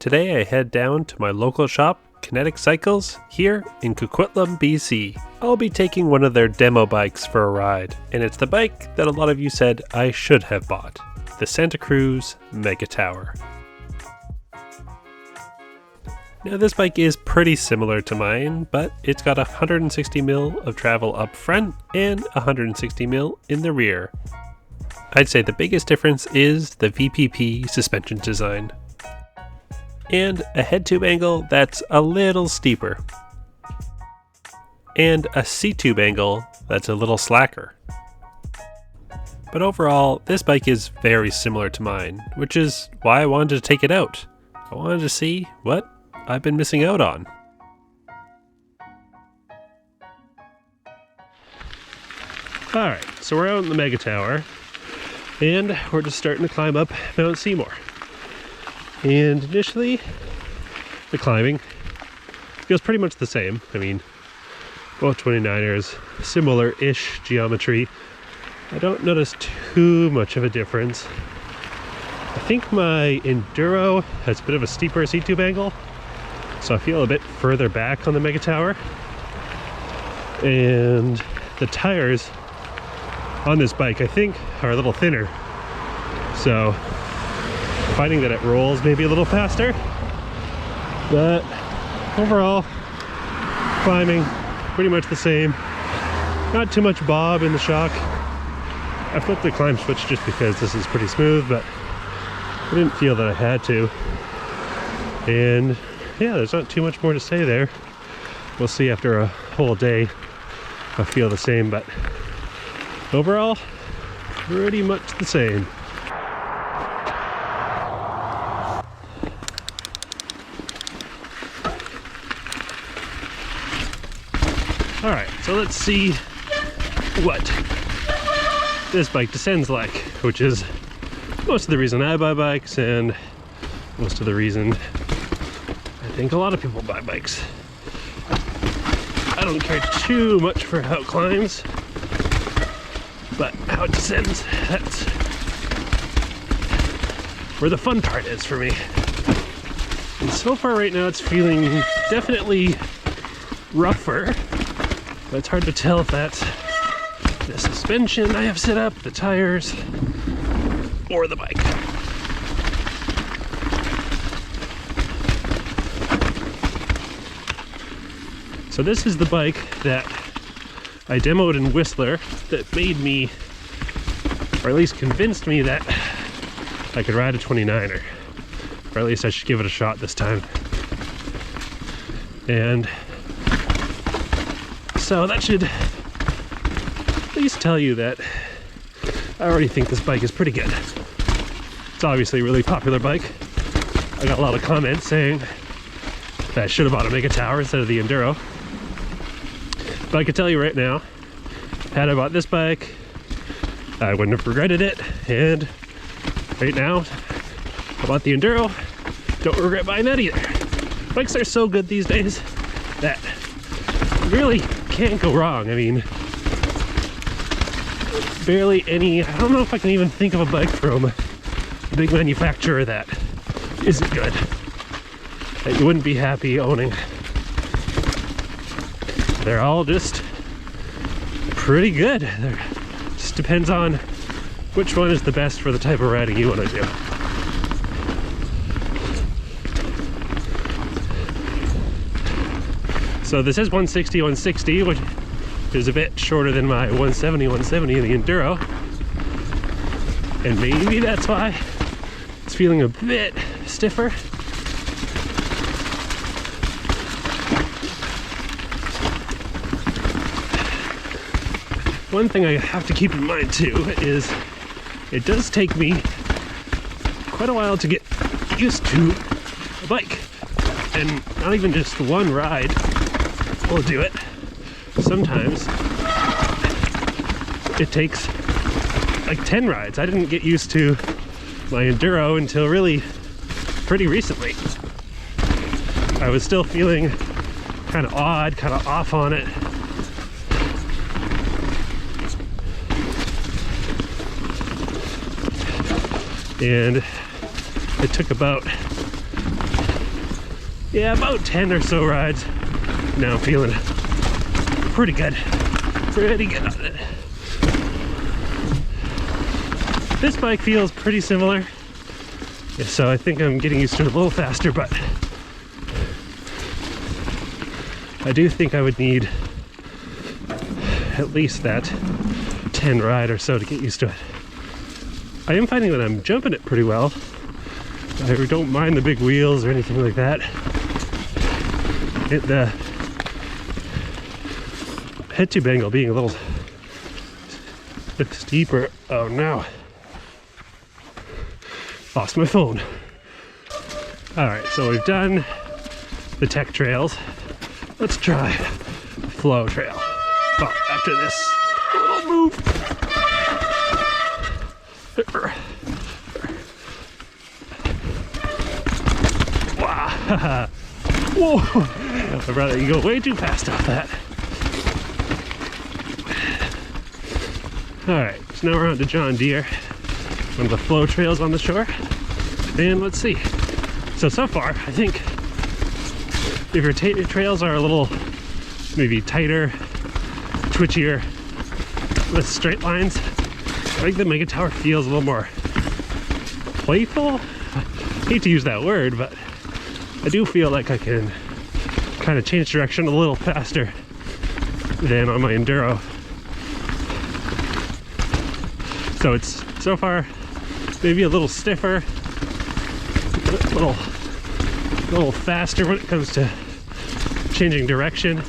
Today I head down to my local shop, Kinetic Cycles, here in Coquitlam, BC. I'll be taking one of their demo bikes for a ride, and it's the bike that a lot of you said I should have bought, the Santa Cruz MegaTower. Now this bike is pretty similar to mine, but it's got 160mm of travel up front and 160mm in the rear. I'd say the biggest difference is the VPP suspension design, and a head tube angle that's a little steeper, and a seat tube angle that's a little slacker. But overall, this bike is very similar to mine, which is why I wanted to take it out. I wanted to see what I've been missing out on. Alright, so we're out in the MegaTower, and we're just starting to climb up Mount Seymour. And initially, the climbing feels pretty much the same. I mean, both 29ers, similar-ish geometry. I don't notice too much of a difference. I think my Enduro has a bit of a steeper seat tube angle, so I feel a bit further back on the MegaTower. And the tires on this bike, I think, are a little thinner. So, finding that it rolls maybe a little faster. But overall, climbing, pretty much the same. Not too much bob in the shock. I flipped the climb switch just because this is pretty smooth, but I didn't feel that I had to. And yeah, there's not too much more to say there. We'll see after a whole day if I feel the same, but overall, pretty much the same. Alright, so let's see what this bike descends like, which is most of the reason I buy bikes and most of the reason I think a lot of people buy bikes. I don't care too much for how it climbs, but how it descends, that's where the fun part is for me. And so far right now it's feeling definitely rougher, but it's hard to tell if that's the suspension I have set up, the tires, or the bike. So this is the bike that I demoed in Whistler that made me, or at least convinced me that I could ride a 29er, or at least I should give it a shot this time. And so that should at least tell you that I already think this bike is pretty good. It's obviously a really popular bike. I got a lot of comments saying that I should have bought a MegaTower instead of the Enduro. But I can tell you right now, had I bought this bike, I wouldn't have regretted it. And right now, I bought the Enduro, don't regret buying that either. Bikes are so good these days that you really can't go wrong. I mean, barely any, I don't know if I can even think of a bike from a big manufacturer that isn't good, that you wouldn't be happy owning. They're all just pretty good. It just depends on which one is the best for the type of riding you want to do. So this is 160, which is a bit shorter than my 170 in the Enduro. And maybe that's why it's feeling a bit stiffer. One thing I have to keep in mind too is it does take me quite a while to get used to a bike, and not even just one ride will do it. Sometimes it takes like 10 rides. I didn't get used to my Enduro until really pretty recently. I was still feeling kind of odd, kind of off on it. And it took about yeah, about 10 or so rides. Now I'm feeling pretty good. Pretty good on it. This bike feels pretty similar. Yeah, so I think I'm getting used to it a little faster, but I do think I would need at least that 10 ride or so to get used to it. I am finding that I'm jumping it pretty well. I don't mind the big wheels or anything like that. The head tube angle being a little bit steeper. Oh no. Lost my phone. Alright, so we've done the tech trails. Let's try flow trail. Oh, after this little move. Wow. Whoa. My brother, you go way too fast off that. Alright, so now we're on to John Deere, one of the flow trails on the shore. And let's see. So far, I think if your trails are a little maybe tighter, twitchier, with straight lines, I think the MegaTower feels a little more playful. I hate to use that word, but I do feel like I can kind of change direction a little faster than on my Enduro. So it's so far maybe a little stiffer, a little faster when it comes to changing direction,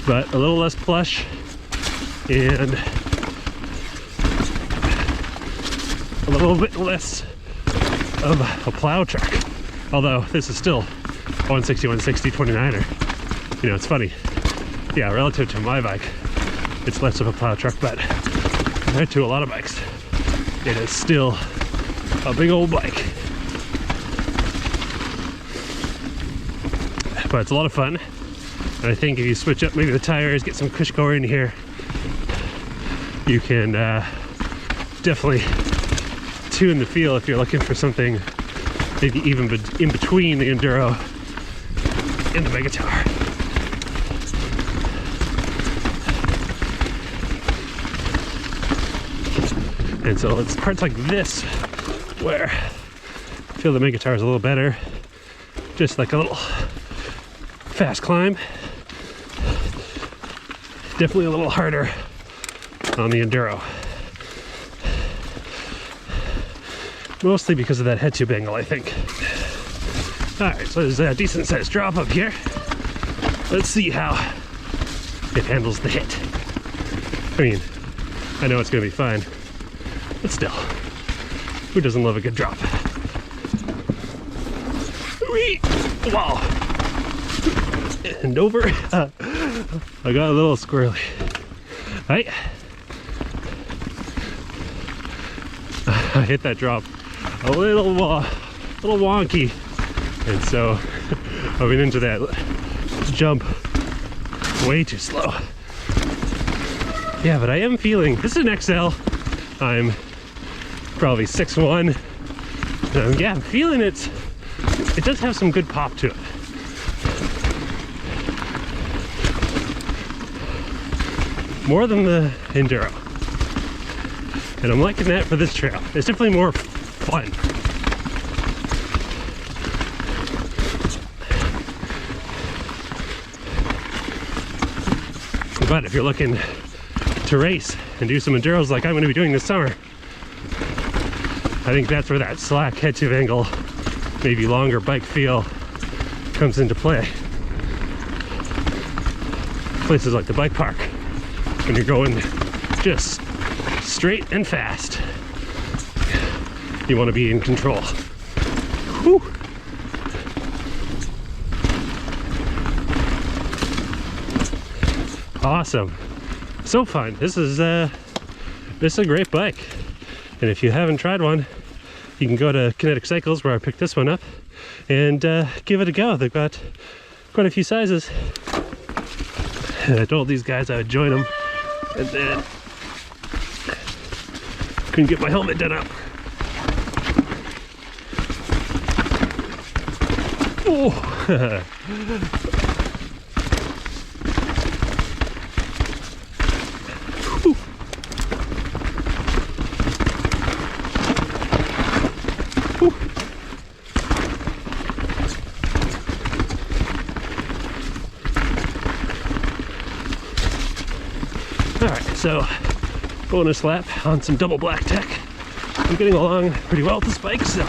but a little less plush and a little bit less of a plow truck. Although this is still 160, 29er. You know, it's funny. Yeah, relative to my bike, it's less of a plow truck, but compared to a lot of bikes, it is still a big old bike. But it's a lot of fun. And I think if you switch up maybe the tires, get some Cushcore in here, you can definitely tune the feel if you're looking for something maybe even in between the Enduro and the MegaTower. And so it's parts like this where I feel the MegaTower is a little better. Just like a little fast climb. Definitely a little harder on the Enduro. Mostly because of that head tube angle, I think. Alright, so there's a decent sized drop up here. Let's see how it handles the hit. I mean, I know it's gonna be fine, but still, who doesn't love a good drop? Whee! Wow! And over. I got a little squirrely. Right? I hit that drop a little wonky, and so I went into that jump way too slow. Yeah, but I am feeling, this is an XL. I'm probably 6'1". Yeah, I'm feeling it. It does have some good pop to it. More than the Enduro. And I'm liking that for this trail. It's definitely more fun. But if you're looking to race and do some Enduros like I'm going to be doing this summer, I think that's where that slack head tube angle, maybe longer bike feel comes into play. Places like the bike park, when you're going just straight and fast, you want to be in control. Whew. Awesome, so fun. This is a great bike, and if you haven't tried one, you can go to Kinetic Cycles, where I picked this one up, and give it a go. They've got quite a few sizes, and I told these guys I would join them, and then couldn't get my helmet done up. Oh. Alright, so bonus lap on some double black tech. I'm getting along pretty well with this bike, so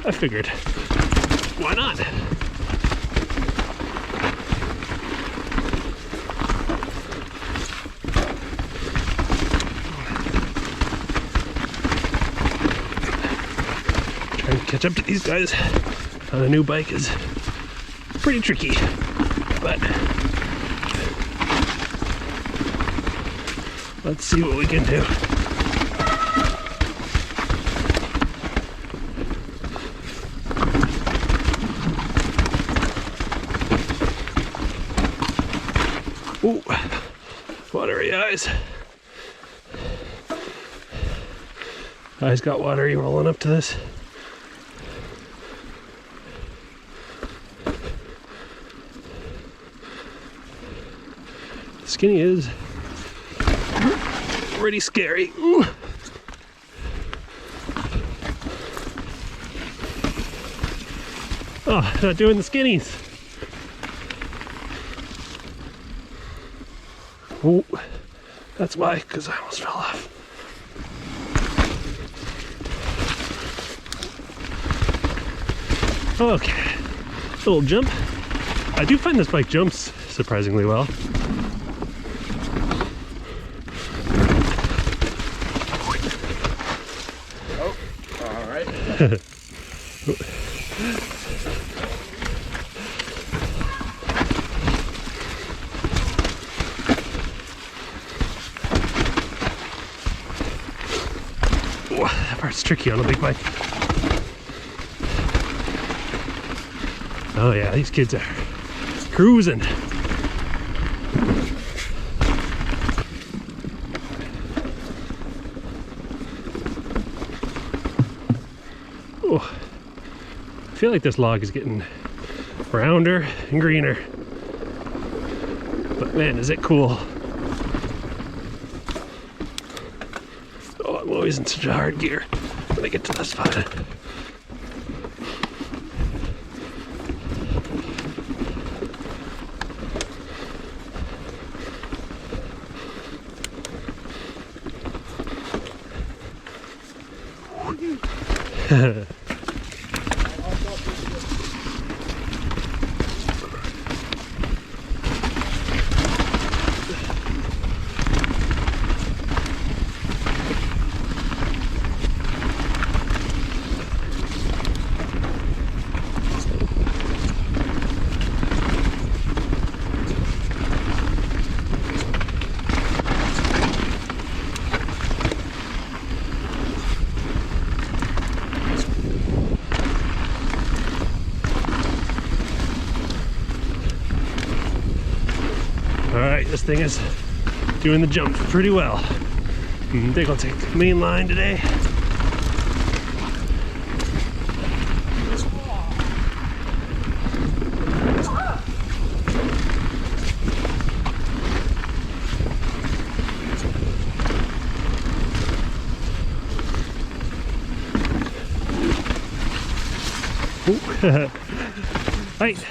I figured, why not? Trying to catch up to these guys on a new bike is pretty tricky, but let's see what we can do. Ooh, watery eyes. Eyes got watery rolling up to this. Skinny is pretty scary. Ooh. Oh, not doing the skinnies. Oh, that's why, because I almost fell off. Okay, little jump. I do find this bike jumps surprisingly well. Oh, all right. That part's tricky on a big bike. Oh yeah, these kids are cruising. Oh, I feel like this log is getting rounder and greener. But man, is it cool. I'm always in such a hard gear when I get to this spot. Alright, this thing is doing the jump pretty well. I think I'll take the main line today. Right.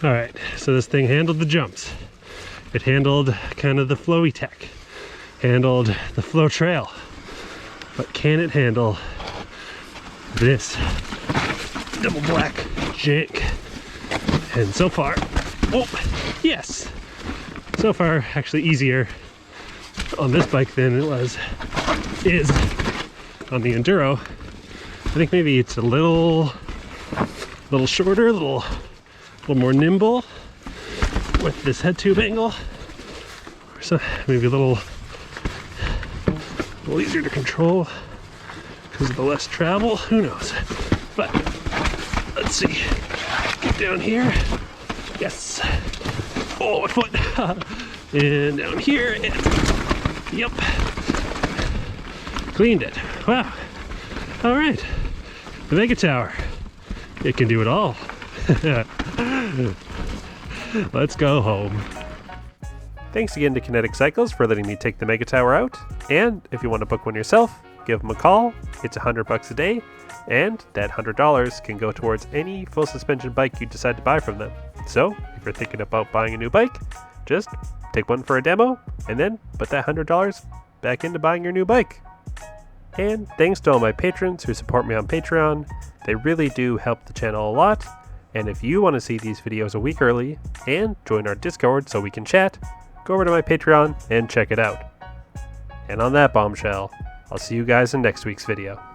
All right, so this thing handled the jumps. It handled kind of the flowy tech, handled the flow trail, but can it handle this double black jank? And so far, oh yes, so far actually easier on this bike than it is on the Enduro. I think maybe it's a little shorter, a little more nimble with this head tube angle, or so maybe a little easier to control because of the less travel. Who knows? But let's see. Get down here. Yes. Oh, my foot. And down here. And yep. Cleaned it. Wow. All right. The MegaTower. It can do it all. Let's go home. Thanks again to Kinetic Cycles for letting me take the MegaTower out. And if you want to book one yourself, give them a call. It's $100 a day, and that $100 can go towards any full suspension bike you decide to buy from them. So if you're thinking about buying a new bike, just take one for a demo and then put that $100 back into buying your new bike. And thanks to all my patrons who support me on Patreon. They really do help the channel a lot. And if you want to see these videos a week early and join our Discord so we can chat, go over to my Patreon and check it out. And on that bombshell, I'll see you guys in next week's video.